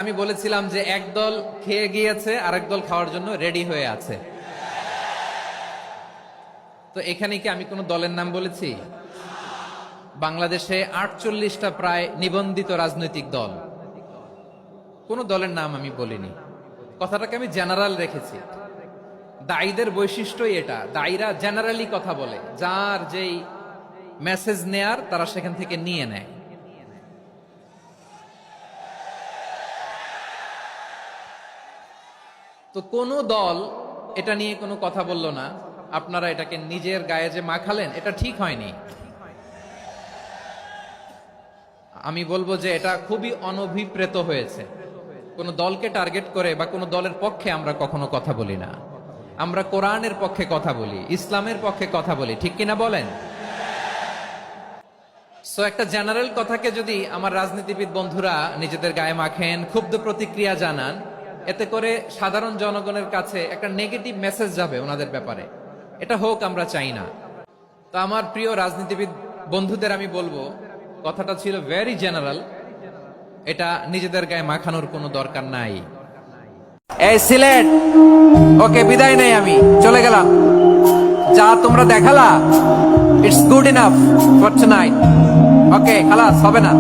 আমি বলেছিলাম যে একদল খেয়ে গিয়েছে আরেক দল খাওয়ার জন্য রেডি হয়ে আছে। তো এখানে কি আমি কোনো দলের নাম বলেছি? বাংলাদেশে ৪৮টা প্রায় নিবন্ধিত রাজনৈতিক দল, কোন দলের নাম আমি বলিনি। কথাটাকে আমি জেনারেল রেখেছি। দায়ীদের বৈশিষ্ট্যই এটা, দায়ীরা জেনারেলি কথা বলে, যার যেই মেসেজ নেয়ার তারা সেখান থেকে নিয়ে নেয়। তো কোন দল এটা নিয়ে কোনো কথা বলল না, আপনারা এটাকে নিজের গায়ে যে মাখালেন এটা ঠিক হয়নি। আমি বলবো যে এটা খুবই অনভিপ্রেত হয়েছে। কোন দলকে টার্গেট করে বা কোন দলের পক্ষে আমরা কখনো কথা বলি না। আমরা কোরআনের পক্ষে কথা বলি, ইসলামের পক্ষে কথা বলি, ঠিক কিনা বলেন? সো একটা জেনারেল কথাকে যদি আমার রাজনীতিবিদ বন্ধুরা নিজেদের গায়ে মাখেন, ক্ষুব্ধ প্রতিক্রিয়া জানান, এতে করে সাধারণ জনগণের কাছে একটা নেগেটিভ মেসেজ যাবে ওনাদের ব্যাপারে। এটা হোক আমরা চাই না। তো আমার প্রিয় রাজনীতিবিদ বন্ধুদের আমি বলবো, কথাটা ছিল ভেরি জেনারেল, এটা নিজেদের গায়ে মাখানোর কোনো দরকার নাই। এই সিলেট, ওকে বিদায় নেই, আমি চলে গেলাম। যা তোমরা দেখালা, it's good enough for tonight. Okay খালাস, হবে না।